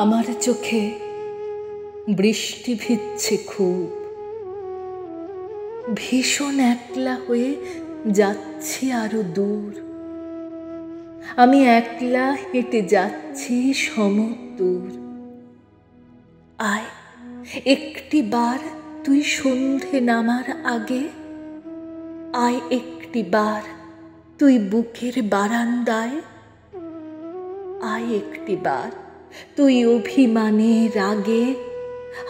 আমার চোখে বৃষ্টি ভিজছে খুব, ভীষণ একলা হয়ে যাচ্ছি আরো দূর। আমি একলা হেঁটে যাচ্ছি সমদূর। আয় একটি বার তুই সন্ধে নামার আগে, আয় একটি বার তুই বুকের বারান্দায়, আয় একটি বার তুই অভিমানে রাগে,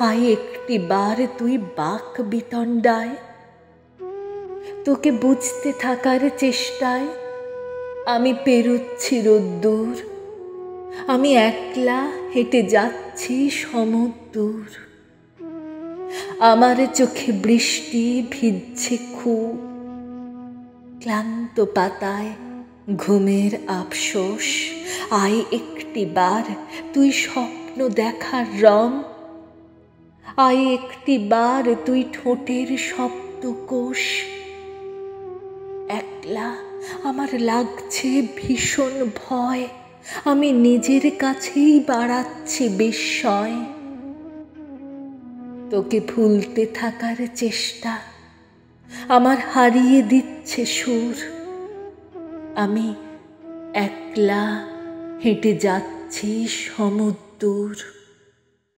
আয় একটি বার তুই বাক বিতণ্ডায়। তোকে বুঝতে থাকার চেষ্টায় আমি পেরোচ্ছি রোদ্দুর, আমি একলা হেঁটে যাচ্ছি সমদূর। আমার চোখে বৃষ্টি ভিজছে খুব, ক্লান্ত পাতায় ঘুমের আফসোস। আয় একটি বার তুই স্বপ্ন দেখার রং, আয় একটি বার তুই ঠোঁটের শব্দকোষ। একলা আমার লাগছে ভীষণ ভয়, আমি নিজের কাছেই বাড়াচ্ছি বিস্ময়। তোকে ভুলতে থাকার চেষ্টা আমার হারিয়ে দিচ্ছে সুর। আমি একলা হেঁটে যাচ্ছি সমদূর।